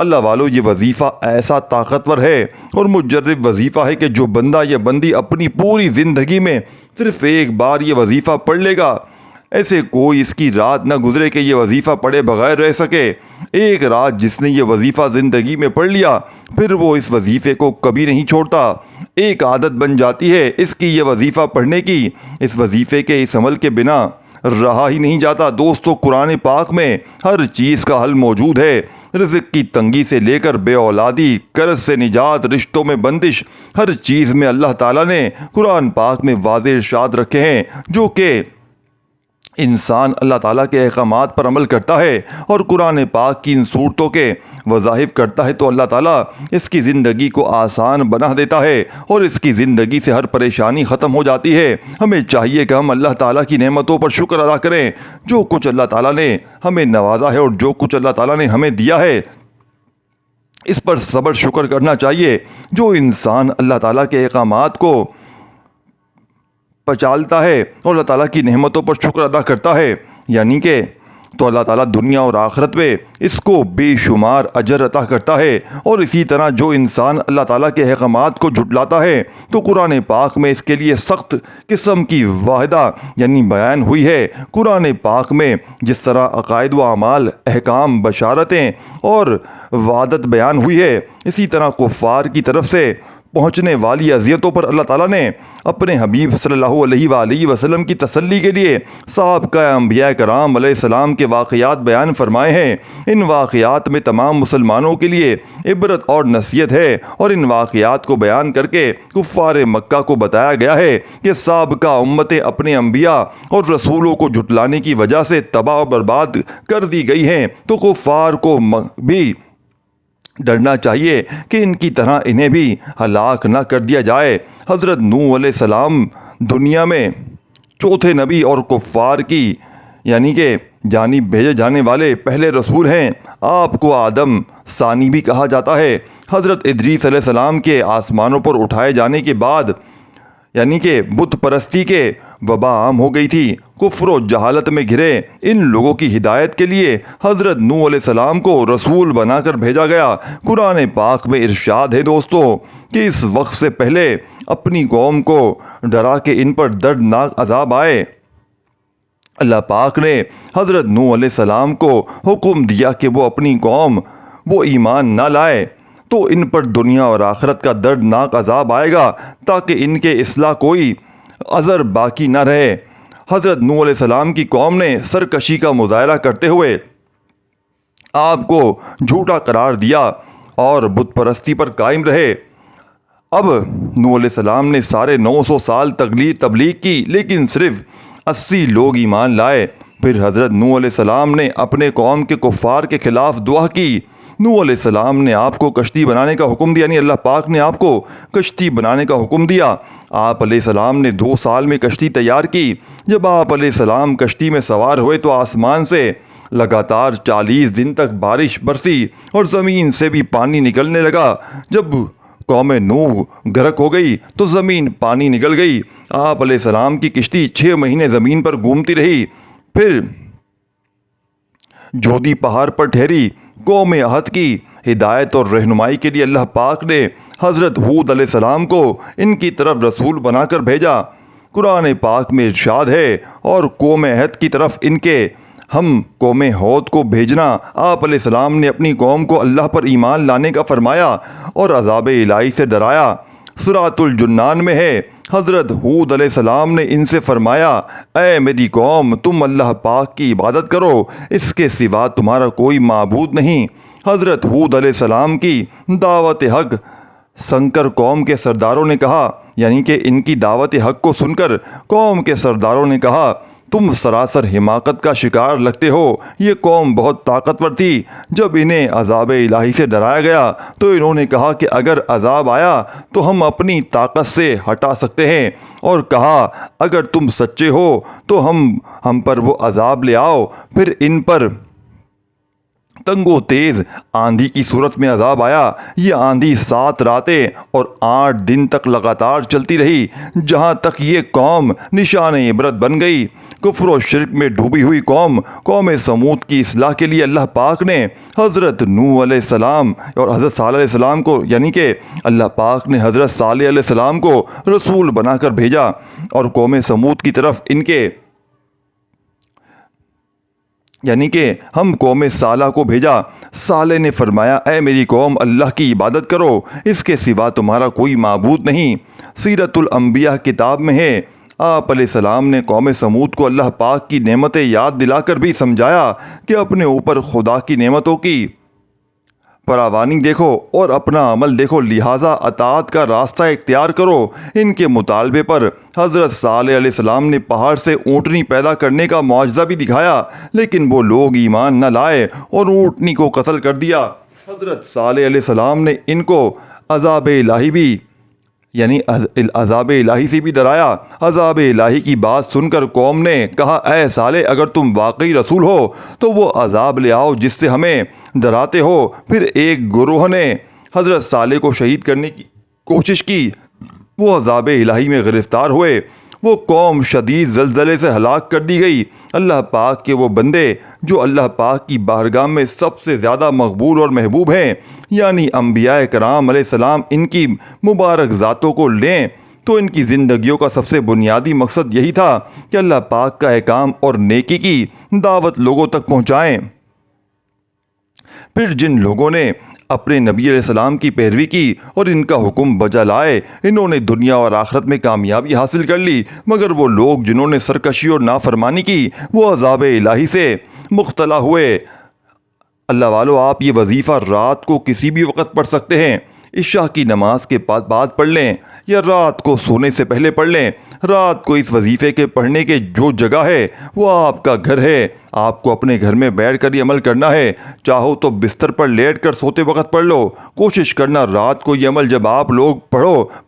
اللہ والو یہ وظیفہ ایسا طاقتور ہے اور مجرب وظیفہ ہے کہ جو بندہ یا بندی اپنی پوری زندگی میں صرف ایک بار یہ وظیفہ پڑھ لے گا، ایسے کوئی اس کی رات نہ گزرے کہ یہ وظیفہ پڑھے بغیر رہ سکے۔ ایک رات جس نے یہ وظیفہ زندگی میں پڑھ لیا پھر وہ اس وظیفے کو کبھی نہیں چھوڑتا۔ ایک عادت بن جاتی ہے اس کی یہ وظیفہ پڑھنے کی، اس وظیفے کے اس عمل کے بنا رہا ہی نہیں جاتا۔ دوستو، قرآن پاک میں ہر چیز کا حل موجود ہے۔ رزق کی تنگی سے لے کر بے اولادی، قرض سے نجات، رشتوں میں بندش، ہر چیز میں اللہ تعالیٰ نے قرآن پاک میں واضح ارشاد رکھے ہیں جو کہ انسان اللہ تعالیٰ کے احکامات پر عمل کرتا ہے اور قرآن پاک کی ان صورتوں کے وظائف کرتا ہے تو اللہ تعالیٰ اس کی زندگی کو آسان بنا دیتا ہے اور اس کی زندگی سے ہر پریشانی ختم ہو جاتی ہے۔ ہمیں چاہیے کہ ہم اللہ تعالیٰ کی نعمتوں پر شکر ادا کریں۔ جو کچھ اللہ تعالیٰ نے ہمیں نوازا ہے اور جو کچھ اللہ تعالیٰ نے ہمیں دیا ہے اس پر صبر شکر کرنا چاہیے۔ جو انسان اللہ تعالیٰ کے احکامات کو پچالتا ہے اور اللہ تعالیٰ کی نعمتوں پر شکر ادا کرتا ہے یعنی کہ تو اللہ تعالیٰ دنیا اور آخرت میں اس کو بے شمار اجر عطا کرتا ہے۔ اور اسی طرح جو انسان اللہ تعالیٰ کے احکامات کو جھٹلاتا ہے تو قرآن پاک میں اس کے لیے سخت قسم کی وعدہ یعنی بیان ہوئی ہے۔ قرآن پاک میں جس طرح عقائد و اعمال، احکام، بشارتیں اور وعدت بیان ہوئی ہے، اسی طرح کفار کی طرف سے پہنچنے والی اذیتوں پر اللہ تعالیٰ نے اپنے حبیب صلی اللہ علیہ وآلہ وسلم کی تسلی کے لیے سابقہ انبیاء کرام علیہ السلام کے واقعات بیان فرمائے ہیں۔ ان واقعات میں تمام مسلمانوں کے لیے عبرت اور نصیحت ہے اور ان واقعات کو بیان کر کے کفار مکہ کو بتایا گیا ہے کہ سابقہ امتیں اپنے انبیاء اور رسولوں کو جھٹلانے کی وجہ سے تباہ و برباد کر دی گئی ہیں، تو کفار کو بھی ڈرنا چاہیے کہ ان کی طرح انہیں بھی ہلاک نہ کر دیا جائے۔ حضرت نوح علیہ السلام دنیا میں چوتھے نبی اور کفار کی یعنی کہ جانب بھیجے جانے والے پہلے رسول ہیں۔ آپ کو آدم ثانی بھی کہا جاتا ہے۔ حضرت ادریس علیہ السلام کے آسمانوں پر اٹھائے جانے کے بعد یعنی کہ بت پرستی کے وبا عام ہو گئی تھی۔ کفر و جہالت میں گھرے ان لوگوں کی ہدایت کے لیے حضرت نوح علیہ السلام کو رسول بنا کر بھیجا گیا۔ قرآن پاک میں ارشاد ہے دوستو کہ اس وقت سے پہلے اپنی قوم کو ڈرا کہ ان پر دردناک عذاب آئے، اللہ پاک نے حضرت نوح علیہ السلام کو حکم دیا کہ وہ اپنی قوم وہ ایمان نہ لائے تو ان پر دنیا اور آخرت کا دردناک عذاب آئے گا تاکہ ان کے اصلاح کوئی عذر باقی نہ رہے۔ حضرت نوح علیہ السلام کی قوم نے سرکشی کا مظاہرہ کرتے ہوئے آپ کو جھوٹا قرار دیا اور بت پرستی پر قائم رہے۔ اب نوح علیہ السلام نے سارے 900 سال تبلیغ کی لیکن صرف 80 لوگ ایمان لائے۔ پھر حضرت نوح علیہ السلام نے اپنے قوم کے کفار کے خلاف دعا کی۔ نوح علیہ السلام نے آپ کو کشتی بنانے کا حکم دیا، یعنی اللہ پاک نے آپ کو کشتی بنانے کا حکم دیا۔ آپ علیہ السلام نے 2 سال میں کشتی تیار کی۔ جب آپ علیہ السلام کشتی میں سوار ہوئے تو آسمان سے لگاتار 40 دن تک بارش برسی اور زمین سے بھی پانی نکلنے لگا۔ جب قوم نوح غرق ہو گئی تو زمین پانی نکل گئی۔ آپ علیہ السلام کی کشتی 6 مہینے زمین پر گھومتی رہی، پھر جودی پہاڑ پر ٹھہری۔ قوم عہد کی ہدایت اور رہنمائی کے لیے اللہ پاک نے حضرت ہود علیہ السلام کو ان کی طرف رسول بنا کر بھیجا۔ قرآن پاک میں ارشاد ہے اور قوم عہد کی طرف ان کے ہم قوم ہود کو بھیجنا۔ آپ علیہ السلام نے اپنی قوم کو اللہ پر ایمان لانے کا فرمایا اور عذاب الہی سے ڈرایا۔ سورۃ الجنان میں ہے، حضرت ہود علیہ السلام نے ان سے فرمایا، اے میری قوم، تم اللہ پاک کی عبادت کرو، اس کے سوا تمہارا کوئی معبود نہیں۔ حضرت ہود علیہ السلام کی دعوت حق سنکر قوم کے سرداروں نے کہا، یعنی کہ ان کی دعوت حق کو سن کر قوم کے سرداروں نے کہا، تم سراسر حماقت کا شکار لگتے ہو۔ یہ قوم بہت طاقتور تھی۔ جب انہیں عذاب الہی سے ڈرایا گیا تو انہوں نے کہا کہ اگر عذاب آیا تو ہم اپنی طاقت سے ہٹا سکتے ہیں، اور کہا اگر تم سچے ہو تو ہم پر وہ عذاب لے آؤ۔ پھر ان پر تنگ و تیز آندھی کی صورت میں عذاب آیا۔ یہ آندھی 7 راتیں اور 8 دن تک لگاتار چلتی رہی، جہاں تک یہ قوم نشان عبرت بن گئی۔ کفر و شرک میں ڈوبی ہوئی قوم سمود کی اصلاح کے لیے اللہ پاک نے حضرت نوح علیہ السلام اور حضرت صالح علیہ السلام کو، یعنی کہ اللہ پاک نے حضرت صالح علیہ السلام کو رسول بنا کر بھیجا اور قوم سمود کی طرف یعنی کہ ہم قوم صالح کو بھیجا۔ صالح نے فرمایا، اے میری قوم، اللہ کی عبادت کرو، اس کے سوا تمہارا کوئی معبود نہیں۔ سیرت الانبیاء کتاب میں ہے، آپ علیہ السلام نے قوم سمود کو اللہ پاک کی نعمتیں یاد دلا کر بھی سمجھایا کہ اپنے اوپر خدا کی نعمتوں کی فراوانی دیکھو اور اپنا عمل دیکھو، لہٰذا اطاعت کا راستہ اختیار کرو۔ ان کے مطالبے پر حضرت صالح علیہ السلام نے پہاڑ سے اونٹنی پیدا کرنے کا معجزہ بھی دکھایا، لیکن وہ لوگ ایمان نہ لائے اور اونٹنی کو قتل کر دیا۔ حضرت صالح علیہ السلام نے ان کو عذاب الہی سے بھی ڈرایا۔ عذاب الہی کی بات سن کر قوم نے کہا، اے صالح، اگر تم واقعی رسول ہو تو وہ عذاب لے آؤ جس سے ہمیں ڈراتے ہو۔ پھر ایک گروہ نے حضرت صالح کو شہید کرنے کی کوشش کی، وہ عذاب الہی میں گرفتار ہوئے، وہ قوم شدید زلزلے سے ہلاک کر دی گئی۔ اللہ پاک کے وہ بندے جو اللہ پاک کی بارگاہ میں سب سے زیادہ مقبول اور محبوب ہیں، یعنی انبیاء کرام علیہ السلام، ان کی مبارک ذاتوں کو لیں تو ان کی زندگیوں کا سب سے بنیادی مقصد یہی تھا کہ اللہ پاک کا احکام اور نیکی کی دعوت لوگوں تک پہنچائیں۔ پھر جن لوگوں نے اپنے نبی علیہ السلام کی پیروی کی اور ان کا حکم بجا لائے، انہوں نے دنیا اور آخرت میں کامیابی حاصل کر لی، مگر وہ لوگ جنہوں نے سرکشی اور نافرمانی کی وہ عذاب الہی سے مبتلا ہوئے۔ اللہ والو، آپ یہ وظیفہ رات کو کسی بھی وقت پڑھ سکتے ہیں، عشاء کی نماز کے بعد پڑھ لیں یا رات کو سونے سے پہلے پڑھ لیں۔ رات کو اس وظیفے کے پڑھنے کے جو جگہ ہے وہ آپ کا گھر ہے، آپ کو اپنے گھر میں بیٹھ کر یہ عمل کرنا ہے۔ چاہو تو بستر پر لیٹ کر سوتے وقت پڑھ لو، کوشش کرنا رات کو یہ عمل جب آپ لوگ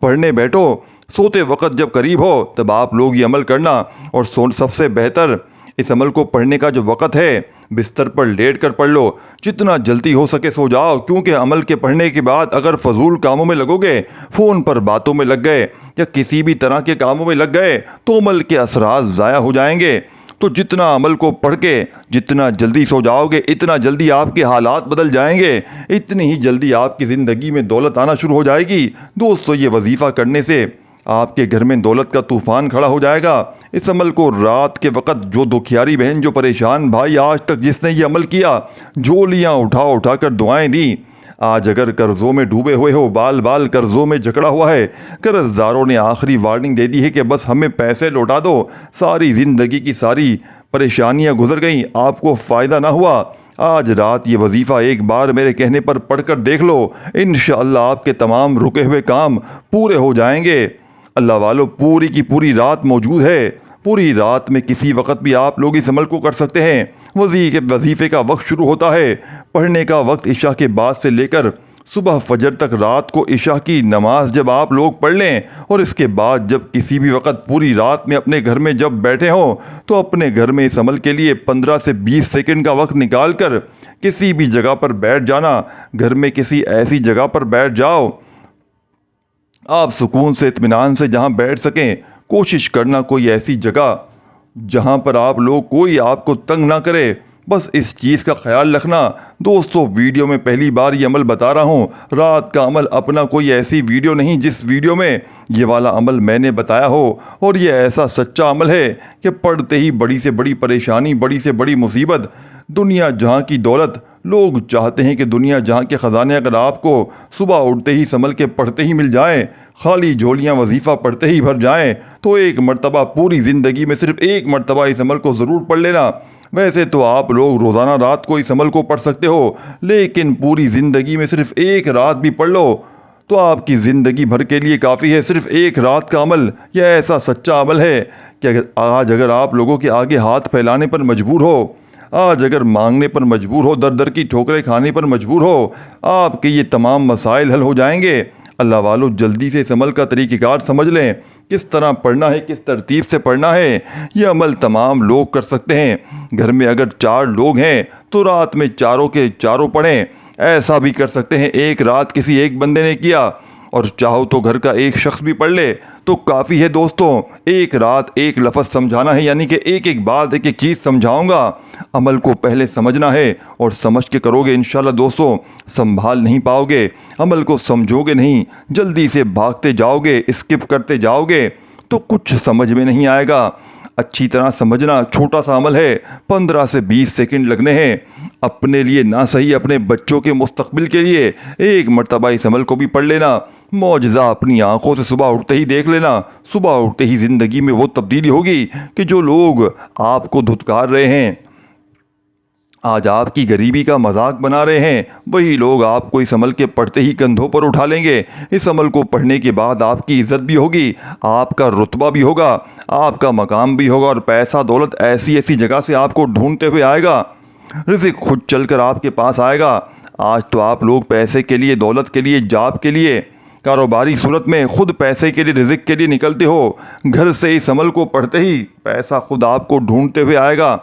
پڑھنے بیٹھو، سوتے وقت جب قریب ہو تب آپ لوگ یہ عمل کرنا۔ اور سب سے بہتر اس عمل کو پڑھنے کا جو وقت ہے بستر پر لیٹ کر پڑھ لو، جتنا جلدی ہو سکے سو جاؤ، کیونکہ عمل کے پڑھنے کے بعد اگر فضول کاموں میں لگو گے، فون پر باتوں میں لگ گئے یا کسی بھی طرح کے کاموں میں لگ گئے تو عمل کے اثرات ضائع ہو جائیں گے۔ تو جتنا عمل کو پڑھ کے جتنا جلدی سو جاؤ گے، اتنا جلدی آپ کے حالات بدل جائیں گے، اتنی ہی جلدی آپ کی زندگی میں دولت آنا شروع ہو جائے گی۔ دوستو، یہ وظیفہ کرنے سے آپ کے گھر میں دولت کا طوفان کھڑا ہو جائے گا۔ اس عمل کو رات کے وقت جو دکھیاری بہن، جو پریشان بھائی، آج تک جس نے یہ عمل کیا، جھولیاں اٹھا کر دعائیں دیں، آج اگر قرضوں میں ڈوبے ہوئے ہو، بال قرضوں میں جکڑا ہوا ہے، قرض داروں نے آخری وارننگ دے دی ہے کہ بس ہمیں پیسے لوٹا دو، ساری زندگی کی ساری پریشانیاں گزر گئیں، آپ کو فائدہ نہ ہوا، آج رات یہ وظیفہ ایک بار میرے کہنے پر پڑھ کر دیکھ لو، انشاءاللہ آپ کے تمام رکے ہوئے کام پورے ہو جائیں گے۔ اللہ والو، پوری کی پوری رات موجود ہے، پوری رات میں کسی وقت بھی آپ لوگ اس عمل کو کر سکتے ہیں۔ وظیفے کا وقت شروع ہوتا ہے، پڑھنے کا وقت عشاء کے بعد سے لے کر صبح فجر تک۔ رات کو عشاء کی نماز جب آپ لوگ پڑھ لیں اور اس کے بعد جب کسی بھی وقت پوری رات میں اپنے گھر میں جب بیٹھے ہوں تو اپنے گھر میں اس عمل کے لیے 15 سے 20 سیکنڈ کا وقت نکال کر کسی بھی جگہ پر بیٹھ جانا۔ گھر میں کسی ایسی جگہ پر بیٹھ جاؤ آپ سکون سے، اطمینان سے جہاں بیٹھ سکیں۔ کوشش کرنا کوئی ایسی جگہ جہاں پر آپ لوگ کوئی آپ کو تنگ نہ کرے، بس اس چیز کا خیال رکھنا۔ دوستو، ویڈیو میں پہلی بار یہ عمل بتا رہا ہوں، رات کا عمل اپنا کوئی ایسی ویڈیو نہیں جس ویڈیو میں یہ والا عمل میں نے بتایا ہو، اور یہ ایسا سچا عمل ہے کہ پڑھتے ہی بڑی سے بڑی پریشانی، بڑی سے بڑی مصیبت، دنیا جہاں کی دولت، لوگ چاہتے ہیں کہ دنیا جہاں کے خزانے اگر آپ کو صبح اٹھتے ہی سنبھل کے پڑھتے ہی مل جائیں، خالی جھولیاں وظیفہ پڑھتے ہی بھر جائیں، تو ایک مرتبہ پوری زندگی میں صرف ایک مرتبہ اس عمل کو ضرور پڑھ لینا۔ ویسے تو آپ لوگ روزانہ رات کو اس عمل کو پڑھ سکتے ہو، لیکن پوری زندگی میں صرف ایک رات بھی پڑھ لو تو آپ کی زندگی بھر کے لیے کافی ہے۔ صرف ایک رات کا عمل یہ ایسا سچا عمل ہے کہ اگر آپ لوگوں کے آگے ہاتھ پھیلانے پر مجبور ہو، آج اگر مانگنے پر مجبور ہو، در کی ٹھوکریں کھانے پر مجبور ہو، آپ کے یہ تمام مسائل حل ہو جائیں گے۔ اللہ والو، جلدی سے اس عمل کا طریقہ کار سمجھ لیں، کس طرح پڑھنا ہے، کس ترتیب سے پڑھنا ہے۔ یہ عمل تمام لوگ کر سکتے ہیں۔ گھر میں اگر 4 لوگ ہیں تو رات میں چاروں کے چاروں پڑھیں۔ ایسا بھی کر سکتے ہیں، ایک رات کسی ایک بندے نے کیا اور چاہو تو گھر کا ایک شخص بھی پڑھ لے تو کافی ہے دوستوں. ایک رات ایک لفظ سمجھانا ہے, یعنی کہ ایک ایک بات ایک ایک چیز سمجھاؤں گا. عمل کو پہلے سمجھنا ہے اور سمجھ کے کرو گے انشاءاللہ دوستوں سنبھال نہیں پاؤ گے. عمل کو سمجھو گے نہیں, جلدی سے بھاگتے جاؤ گے, اسکپ کرتے جاؤ گے تو کچھ سمجھ میں نہیں آئے گا. اچھی طرح سمجھنا چھوٹا سا عمل ہے, 15 سے 20 سیکنڈ لگنے ہیں. اپنے لیے نہ صحیح اپنے بچوں کے مستقبل کے لیے ایک مرتبہ اس عمل کو بھی پڑھ لینا. معجزہ اپنی آنکھوں سے صبح اٹھتے ہی دیکھ لینا. صبح اٹھتے ہی زندگی میں وہ تبدیلی ہوگی کہ جو لوگ آپ کو دھتکار رہے ہیں, آج آپ کی غریبی کا مذاق بنا رہے ہیں, وہی لوگ آپ کو اس عمل کے پڑھتے ہی کندھوں پر اٹھا لیں گے. اس عمل کو پڑھنے کے بعد آپ کی عزت بھی ہوگی, آپ کا رتبہ بھی ہوگا, آپ کا مقام بھی ہوگا, اور پیسہ دولت ایسی ایسی جگہ سے آپ کو ڈھونڈتے ہوئے آئے گا. رزق خود چل کر آپ کے پاس آئے گا. آج تو آپ لوگ پیسے کے لیے, دولت کے لیے, جاب کے لیے, کاروباری صورت میں خود پیسے کے لیے, رزق کے لیے نکلتے ہو. گھر سے اس عمل کو پڑھتے ہی پیسہ خود آپ کو ڈھونڈتے ہوئے آئے گا.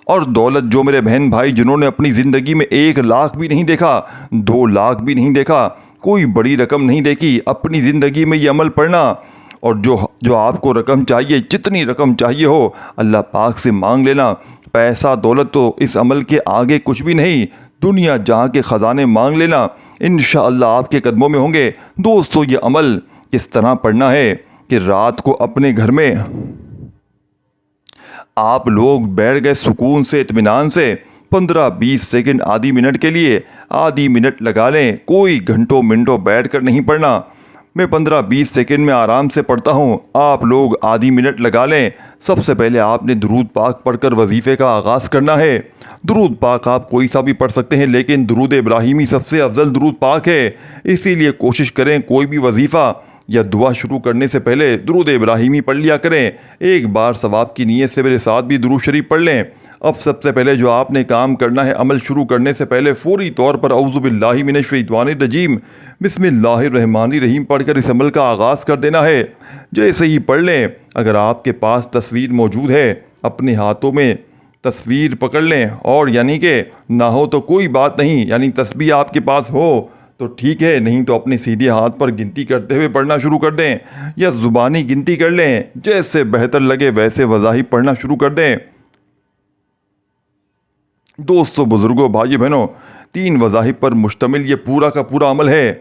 اور دولت جو میرے بہن بھائی جنہوں نے اپنی زندگی میں 1 لاکھ بھی نہیں دیکھا, 2 لاکھ بھی نہیں دیکھا, کوئی بڑی رقم نہیں دیکھی, اپنی زندگی میں یہ عمل پڑھنا. اور جو آپ کو رقم چاہیے, جتنی رقم چاہیے ہو, اللہ پاک سے مانگ لینا. پیسہ دولت تو اس عمل کے آگے کچھ بھی نہیں. دنیا جہاں کے خزانے مانگ لینا, انشاءاللہ آپ کے قدموں میں ہوں گے. دوستو یہ عمل کس طرح پڑھنا ہے کہ رات کو اپنے گھر میں آپ لوگ بیٹھ گئے سکون سے, اطمینان سے, 15-20 سیکنڈ, آدھی منٹ کے لیے, آدھی منٹ لگا لیں. کوئی گھنٹوں منٹوں بیٹھ کر نہیں پڑھنا. میں 15-20 سیکنڈ میں آرام سے پڑھتا ہوں, آپ لوگ آدھی منٹ لگا لیں. سب سے پہلے آپ نے درود پاک پڑھ کر وظیفے کا آغاز کرنا ہے. درود پاک آپ کوئی سا بھی پڑھ سکتے ہیں, لیکن درود ابراہیمی سب سے افضل درود پاک ہے. اسی لیے کوشش کریں کوئی بھی وظیفہ یا دعا شروع کرنے سے پہلے درود ابراہیمی پڑھ لیا کریں. ایک بار ثواب کی نیت سے میرے ساتھ بھی درود شریف پڑھ لیں. اب سب سے پہلے جو آپ نے کام کرنا ہے, عمل شروع کرنے سے پہلے فوری طور پر اعوذ باللہ من الشیطان الرجیم بسم اللہ الرحمن الرحیم پڑھ کر اس عمل کا آغاز کر دینا ہے. جیسے ہی پڑھ لیں, اگر آپ کے پاس تصویر موجود ہے, اپنے ہاتھوں میں تصویر پکڑ لیں, اور یعنی کہ نہ ہو تو کوئی بات نہیں, یعنی تسبیح آپ کے پاس ہو تو ٹھیک ہے, نہیں تو اپنے سیدھے ہاتھ پر گنتی کرتے ہوئے پڑھنا شروع کر دیں, یا زبانی گنتی کر لیں, جیسے بہتر لگے ویسے وظائف پڑھنا شروع کر دیں. دوستو, بزرگوں, بھائی بہنوں, 3 وظائف پر مشتمل یہ پورا کا پورا عمل ہے.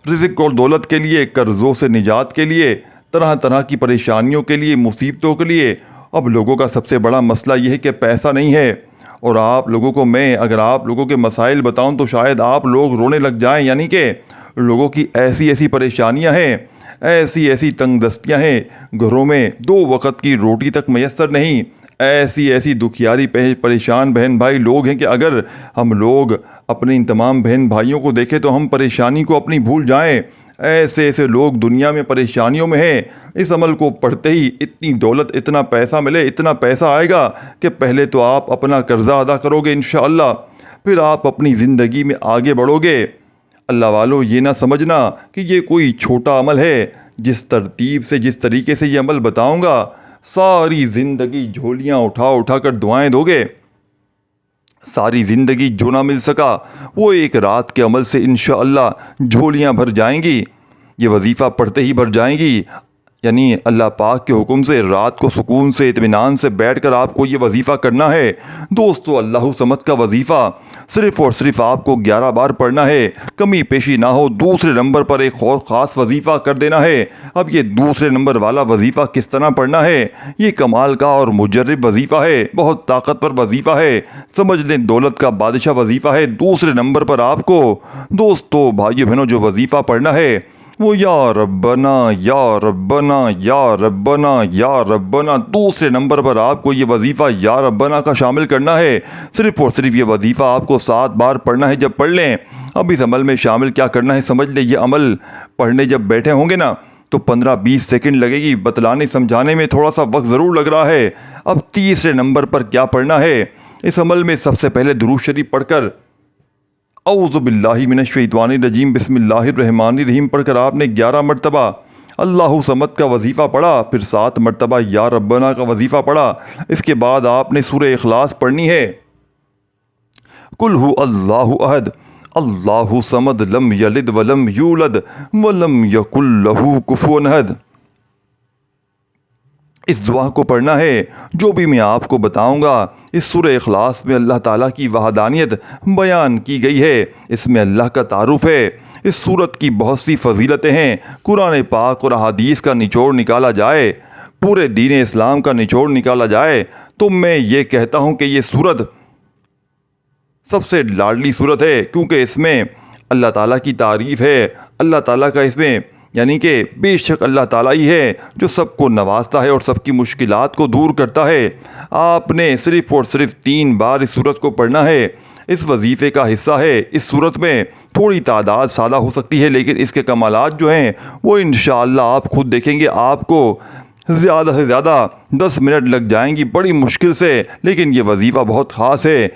رزق اور دولت کے لیے, قرضوں سے نجات کے لیے, طرح طرح کی پریشانیوں کے لیے, مصیبتوں کے لیے. اب لوگوں کا سب سے بڑا مسئلہ یہ ہے کہ پیسہ نہیں ہے, اور آپ لوگوں کو میں اگر آپ لوگوں کے مسائل بتاؤں تو شاید آپ لوگ رونے لگ جائیں. یعنی کہ لوگوں کی ایسی ایسی پریشانیاں ہیں, ایسی ایسی تنگ دستیاں ہیں, گھروں میں 2 وقت کی روٹی تک میسر نہیں, ایسی ایسی دکھیاری پریشان بہن بھائی لوگ ہیں کہ اگر ہم لوگ اپنے ان تمام بہن بھائیوں کو دیکھیں تو ہم پریشانی کو اپنی بھول جائیں. ایسے ایسے لوگ دنیا میں پریشانیوں میں ہیں. اس عمل کو پڑھتے ہی اتنی دولت, اتنا پیسہ ملے, اتنا پیسہ آئے گا کہ پہلے تو آپ اپنا قرضہ ادا کرو گے انشاءاللہ, پھر آپ اپنی زندگی میں آگے بڑھو گے. اللہ والو, یہ نہ سمجھنا کہ یہ کوئی چھوٹا عمل ہے. جس ترتیب سے, جس طریقے سے یہ عمل بتاؤں گا, ساری زندگی جھولیاں اٹھا اٹھا کر دعائیں دو گے. ساری زندگی جو نہ مل سکا وہ ایک رات کے عمل سے انشاءاللہ جھولیاں بھر جائیں گی. یہ وظیفہ پڑھتے ہی بھر جائیں گی. یعنی اللہ پاک کے حکم سے رات کو سکون سے, اطمینان سے بیٹھ کر آپ کو یہ وظیفہ کرنا ہے. دوستو, اللہ سمت کا وظیفہ صرف اور صرف آپ کو 11 بار پڑھنا ہے. کمی پیشی نہ ہو, دوسرے نمبر پر ایک اور خاص وظیفہ کر دینا ہے. اب یہ دوسرے نمبر والا وظیفہ کس طرح پڑھنا ہے, یہ کمال کا اور مجرب وظیفہ ہے, بہت طاقتور وظیفہ ہے. سمجھ لیں دولت کا بادشاہ وظیفہ ہے. دوسرے نمبر پر آپ کو دوستو, بھائی بہنوں, جو وظیفہ پڑھنا ہے وہ یا ربنا یا ربنا یا ربنا یا ربنا. دوسرے نمبر پر آپ کو یہ وظیفہ یا ربنا کا شامل کرنا ہے. صرف اور صرف یہ وظیفہ آپ کو 7 بار پڑھنا ہے. جب پڑھ لیں, اب اس عمل میں شامل کیا کرنا ہے سمجھ لیں. یہ عمل پڑھنے جب بیٹھے ہوں گے نا تو 15-20 سیکنڈ لگے گی, بتلانے سمجھانے میں تھوڑا سا وقت ضرور لگ رہا ہے. اب تیسرے نمبر پر کیا پڑھنا ہے, اس عمل میں سب سے پہلے درود شریف پڑھ کر اعوذ باللہ من الشیطان الرجیم بسم اللہ الرحمن الرحیم پڑھ کر آپ نے 11 مرتبہ اللہ صمد کا وظیفہ پڑھا, پھر 7 مرتبہ یا ربنا کا وظیفہ پڑھا. اس کے بعد آپ نے سورہ اخلاص پڑھنی ہے. قل هو اللہ احد اللہ صمد لم یلد ولم یولد ولم یکن لہ کفوا احد۔ اس دعا کو پڑھنا ہے۔ جو بھی میں آپ کو بتاؤں گا اس سورہ اخلاص میں اللہ تعالیٰ کی وحدانیت بیان کی گئی ہے، اس میں اللہ کا تعارف ہے۔ اس سورت کی بہت سی فضیلتیں ہیں۔ قرآن پاک اور احادیث کا نچوڑ نکالا جائے، پورے دین اسلام کا نچوڑ نکالا جائے تو میں یہ کہتا ہوں کہ یہ سورت سب سے لاڈلی صورت ہے، کیونکہ اس میں اللہ تعالیٰ کی تعریف ہے۔ اللہ تعالیٰ کا اس میں یعنی کہ بے شک اللہ تعالیٰ ہی ہے جو سب کو نوازتا ہے اور سب کی مشکلات کو دور کرتا ہے۔ آپ نے صرف اور صرف 3 بار اس صورت کو پڑھنا ہے۔ اس وظیفے کا حصہ ہے۔ اس صورت میں تھوڑی تعداد سادہ ہو سکتی ہے، لیکن اس کے کمالات جو ہیں وہ انشاءاللہ آپ خود دیکھیں گے۔ آپ کو زیادہ سے زیادہ 10 منٹ لگ جائیں گی بڑی مشکل سے، لیکن یہ وظیفہ بہت خاص ہے۔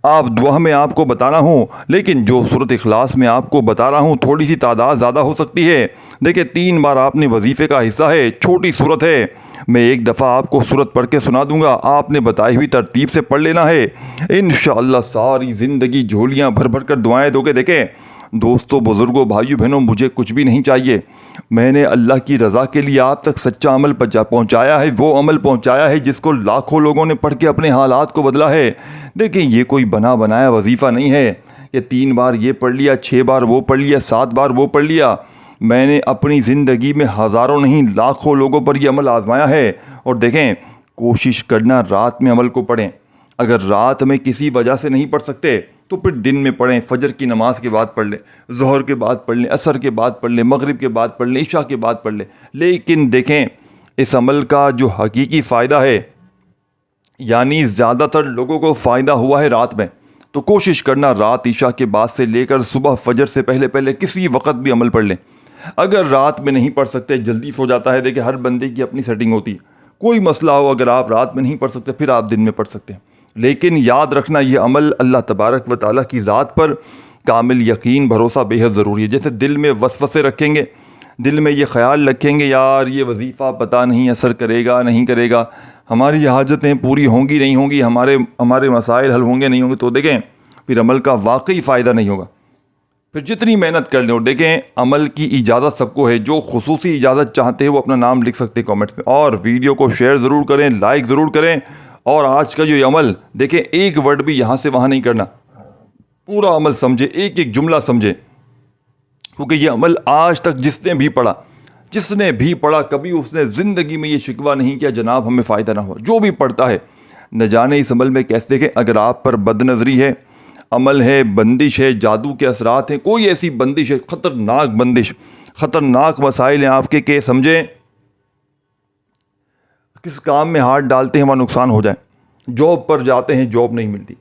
آپ دعا میں آپ کو بتانا ہوں، لیکن جو سورۃ اخلاص میں آپ کو بتا رہا ہوں تھوڑی سی تعداد زیادہ ہو سکتی ہے۔ دیکھیں 3 بار آپ نے وظیفے کا حصہ ہے، چھوٹی سورت ہے۔ میں ایک دفعہ آپ کو سورت پڑھ کے سنا دوں گا، آپ نے بتائی ہوئی ترتیب سے پڑھ لینا ہے۔ انشاءاللہ ساری زندگی جھولیاں بھر بھر کر دعائیں دو گے۔ دیکھیں دوستوں، بزرگوں، بھائیوں، بہنوں، مجھے کچھ بھی نہیں چاہیے۔ میں نے اللہ کی رضا کے لیے آپ تک سچا عمل پہنچایا ہے، وہ عمل پہنچایا ہے جس کو لاکھوں لوگوں نے پڑھ کے اپنے حالات کو بدلا ہے۔ دیکھیں یہ کوئی بنا بنایا وظیفہ نہیں ہے کہ 3 بار یہ پڑھ لیا، 6 بار وہ پڑھ لیا، 7 بار وہ پڑھ لیا۔ میں نے اپنی زندگی میں ہزاروں نہیں لاکھوں لوگوں پر یہ عمل آزمایا ہے۔ اور دیکھیں کوشش کرنا رات میں عمل کو پڑھیں۔ اگر رات میں کسی وجہ سے نہیں پڑھ سکتے تو پھر دن میں پڑھیں، فجر کی نماز کے بعد پڑھ لیں، ظہر کے بعد پڑھ لیں، عصر کے بعد پڑھ لیں، مغرب کے بعد پڑھ لیں، عشاء کے بعد پڑھ لیں۔ لیکن دیکھیں اس عمل کا جو حقیقی فائدہ ہے، یعنی زیادہ تر لوگوں کو فائدہ ہوا ہے رات میں، تو کوشش کرنا رات عشاء کے بعد سے لے کر صبح فجر سے پہلے پہلے کسی وقت بھی عمل پڑھ لیں۔ اگر رات میں نہیں پڑھ سکتے، جلدی سو جاتا ہے، دیکھیں ہر بندے کی اپنی سیٹنگ ہوتی ہے، کوئی مسئلہ ہو اگر آپ رات میں نہیں پڑھ سکتے پھر آپ دن میں پڑھ سکتے ہیں۔ لیکن یاد رکھنا یہ عمل اللہ تبارک و تعالیٰ کی ذات پر کامل یقین بھروسہ بے حد ضروری ہے۔ جیسے دل میں وسوسے رکھیں گے، دل میں یہ خیال رکھیں گے یار یہ وظیفہ پتہ نہیں اثر کرے گا نہیں کرے گا، ہماری حاجتیں پوری ہوں گی نہیں ہوں گی، ہمارے مسائل حل ہوں گے نہیں ہوں گے، تو دیکھیں پھر عمل کا واقعی فائدہ نہیں ہوگا۔ پھر جتنی محنت کر لیں، اور دیکھیں عمل کی اجازت سب کو ہے، جو خصوصی اجازت چاہتے ہیں وہ اپنا نام لکھ سکتے ہیں کامنٹس میں، اور ویڈیو کو شیئر ضرور کریں، لائک ضرور کریں۔ اور آج کا جو یہ عمل دیکھیں ایک ورڈ بھی یہاں سے وہاں نہیں کرنا، پورا عمل سمجھے، ایک ایک جملہ سمجھے، کیونکہ یہ عمل آج تک جس نے بھی پڑھا کبھی اس نے زندگی میں یہ شکوہ نہیں کیا جناب ہمیں فائدہ نہ ہوا۔ جو بھی پڑھتا ہے نہ جانے اس عمل میں کیسے، دیکھیں اگر آپ پر بد نظری ہے، عمل ہے، بندش ہے، جادو کے اثرات ہیں، کوئی ایسی بندش ہے، خطرناک بندش، خطرناک مسائل ہیں آپ کے کہ سمجھیں کس کام میں ہاتھ ڈالتے ہیں وہاں نقصان ہو جائے، جاب پر جاتے ہیں جاب نہیں ملتی،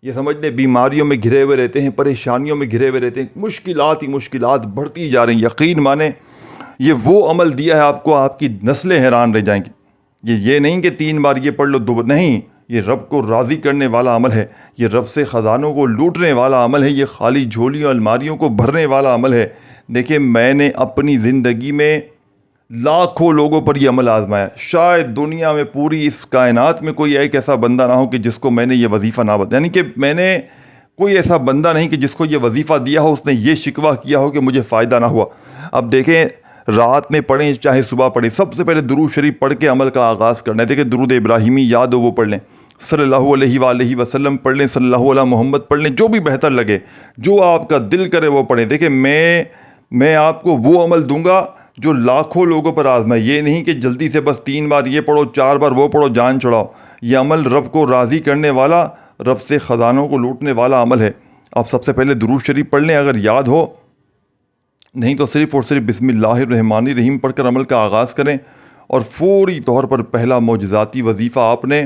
یہ سمجھ لیں بیماریوں میں گھرے ہوئے رہتے ہیں، پریشانیوں میں گھرے ہوئے رہتے ہیں، مشکلات ہی مشکلات بڑھتی جا رہی ہیں۔ یقین مانیں یہ وہ عمل دیا ہے آپ کو، آپ کی نسلیں حیران رہ جائیں گی۔ یہ نہیں کہ 3 بار یہ پڑھ لو 2 بار، نہیں، یہ رب کو راضی کرنے والا عمل ہے، یہ رب سے خزانوں کو لوٹنے والا عمل ہے، یہ خالی جھولیوں الماریوں کو بھرنے والا عمل ہے۔ دیکھیں میں نے اپنی زندگی میں لاکھوں لوگوں پر یہ عمل آزمایا، شاید دنیا میں پوری اس کائنات میں کوئی ایک ایسا بندہ نہ ہو کہ جس کو میں نے یہ وظیفہ نہ بتایا، یعنی کہ میں نے کوئی ایسا بندہ نہیں کہ جس کو یہ وظیفہ دیا ہو اس نے یہ شکوہ کیا ہو کہ مجھے فائدہ نہ ہوا۔ اب دیکھیں رات میں پڑھیں چاہے صبح پڑھیں، سب سے پہلے درود شریف پڑھ کے عمل کا آغاز کرنا ہے۔ دیکھیں درود ابراہیمی یاد ہو وہ پڑھ لیں، صلی اللہ علیہ وآلہ وسلم پڑھ لیں، صلی اللہ علیہ محمد پڑھ لیں، جو بھی بہتر لگے، جو آپ کا دل کرے وہ پڑھیں۔ دیکھیں میں آپ کو وہ عمل دوں گا جو لاکھوں لوگوں پر آزمائے، یہ نہیں کہ جلدی سے بس 3 بار یہ پڑھو 4 بار وہ پڑھو جان چڑھاؤ۔ یہ عمل رب کو راضی کرنے والا، رب سے خزانوں کو لوٹنے والا عمل ہے۔ آپ سب سے پہلے درود شریف پڑھ لیں اگر یاد ہو، نہیں تو صرف اور صرف بسم اللہ الرحمن الرحیم پڑھ کر عمل کا آغاز کریں، اور فوری طور پر پہلا معجزاتی وظیفہ آپ نے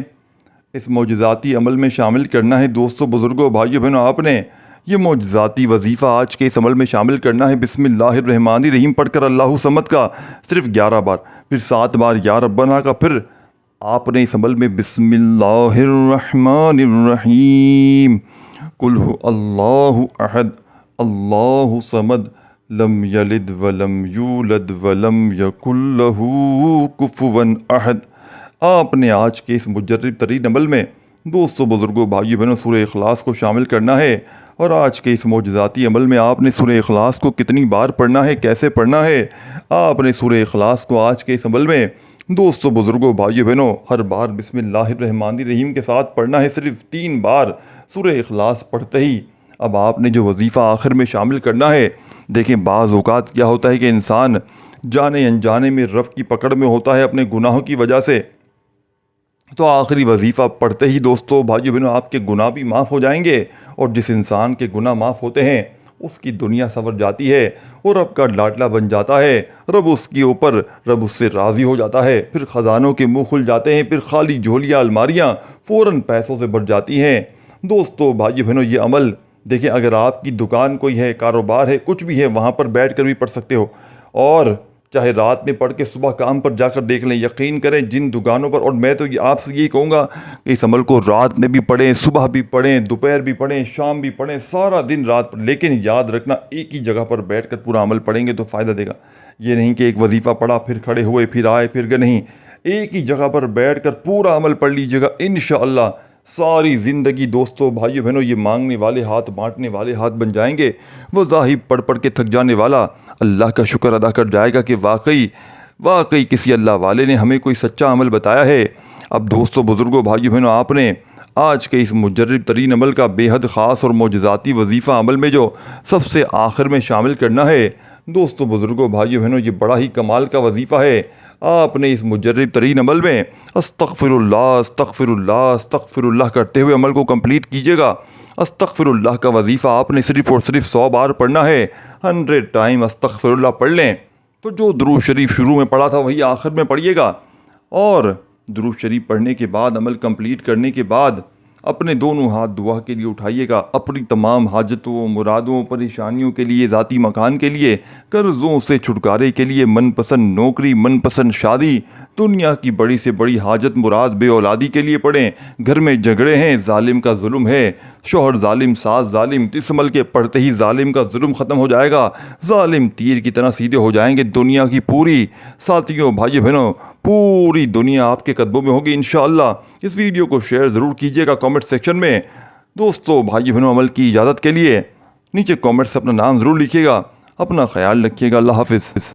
اس معجزاتی عمل میں شامل کرنا ہے۔ دوستوں بزرگوں بھائیوں بہنوں، آپ نے یہ معجزاتی وظیفہ آج کے اس عمل میں شامل کرنا ہے۔ بسم اللہ الرحمن الرحیم پڑھ کر اللہ صمد کا صرف 11 بار، پھر 7 بار یا ربنا کا، پھر آپ نے اس عمل میں بسم اللہ الرحمن الرحیم قل هو اللہ احد اللہ صمد لم یلد ولم یولد ولم یکن لہ کفوا احد۔ آپ نے آج کے اس مجرب ترین عمل میں دوستوں بزرگوں بھائیوں بہنوں سورہ اخلاص کو شامل کرنا ہے۔ اور آج کے اس معجزاتی عمل میں آپ نے سورہ اخلاص کو کتنی بار پڑھنا ہے، کیسے پڑھنا ہے؟ آپ نے سورہ اخلاص کو آج کے اس عمل میں دوستو، بزرگوں، بھائیو بہنوں، ہر بار بسم اللہ الرحمن الرحیم کے ساتھ پڑھنا ہے، صرف 3 بار سورہ اخلاص پڑھتے ہی اب آپ نے جو وظیفہ آخر میں شامل کرنا ہے۔ دیکھیں، بعض اوقات کیا ہوتا ہے کہ انسان جانے انجانے میں رب کی پکڑ میں ہوتا ہے اپنے گناہوں کی وجہ سے، تو آخری وظیفہ پڑھتے ہی دوستو، بھائیو بہنوں، آپ کے گناہ بھی معاف ہو جائیں گے، اور جس انسان کے گناہ معاف ہوتے ہیں اس کی دنیا سنور جاتی ہے، اور رب کا لاڈلا بن جاتا ہے، رب اس کے اوپر، رب اس سے راضی ہو جاتا ہے، پھر خزانوں کے منہ کھل جاتے ہیں، پھر خالی جھولیاں، الماریاں فوراً پیسوں سے بھر جاتی ہیں۔ دوستو، بھائیو بہنوں، یہ عمل دیکھیں، اگر آپ کی دکان کوئی ہے، کاروبار ہے، کچھ بھی ہے، وہاں پر بیٹھ کر بھی پڑھ سکتے ہو، اور چاہے رات میں پڑھ کے صبح کام پر جا کر دیکھ لیں۔ یقین کریں، جن دکانوں پر، اور میں تو آپ سے یہی کہوں گا کہ اس عمل کو رات میں بھی پڑھیں، صبح بھی پڑھیں، دوپہر بھی پڑھیں، شام بھی پڑھیں، سارا دن رات پڑھیں، لیکن یاد رکھنا ایک ہی جگہ پر بیٹھ کر پورا عمل پڑھیں گے تو فائدہ دے گا۔ یہ نہیں کہ ایک وظیفہ پڑھا، پھر کھڑے ہوئے، پھر آئے، پھر گئے، نہیں، ایک ہی جگہ پر بیٹھ کر پورا عمل پڑھ لیجیے گا، انشاءاللہ ساری زندگی دوستو، بھائیو بہنوں، یہ مانگنے والے ہاتھ، بانٹنے والے ہاتھ بن جائیں گے۔ وہ ذاہب پڑھ پڑھ کے تھک جانے والا اللہ کا شکر ادا کر جائے گا کہ واقعی کسی اللہ والے نے ہمیں کوئی سچا عمل بتایا ہے۔ اب دوستو، بزرگوں، بھائیو بہنوں، آپ نے آج کے اس مجرب ترین عمل کا بے حد خاص اور معجزاتی وظیفہ عمل میں جو سب سے آخر میں شامل کرنا ہے، دوستو، بزرگوں، بھائیو بہنوں، یہ بڑا ہی کمال کا وظیفہ ہے۔ آپ نے اس مجرب ترین عمل میں استغفر اللہ، استغفر اللہ، استغفر اللہ کرتے ہوئے عمل کو کمپلیٹ کیجیے گا۔ استغفر اللہ کا وظیفہ آپ نے صرف اور صرف 100 بار پڑھنا ہے۔ 100 ٹائم استغفر اللہ پڑھ لیں تو جو درود شریف شروع میں پڑھا تھا وہی آخر میں پڑھیے گا، اور درود شریف پڑھنے کے بعد، عمل کمپلیٹ کرنے کے بعد، اپنے دونوں ہاتھ دعا کے لیے اٹھائیے گا، اپنی تمام حاجتوں، مرادوں، پریشانیوں کے لیے، ذاتی مکان کے لیے، قرضوں سے چھٹکارے کے لیے، من پسند نوکری، من پسند شادی، دنیا کی بڑی سے بڑی حاجت مراد، بے اولادی کے لیے پڑھیں۔ گھر میں جھگڑے ہیں، ظالم کا ظلم ہے، شوہر ظالم، ساس ظالم، اس عمل کے پڑھتے ہی ظالم کا ظلم ختم ہو جائے گا، ظالم تیر کی طرح سیدھے ہو جائیں گے۔ دنیا کی پوری، ساتھیوں، بھائیو بہنوں، پوری دنیا آپ کے قدموں میں ہوگی انشاءاللہ۔ اس ویڈیو کو شیئر ضرور کیجیے گا کامنٹ سیکشن میں۔ دوستو، بھائیو بہنوں، عمل کی اجازت کے لیے نیچے کامنٹ سے اپنا نام ضرور لکھیے گا۔ اپنا خیال رکھیے گا۔ اللہ حافظ۔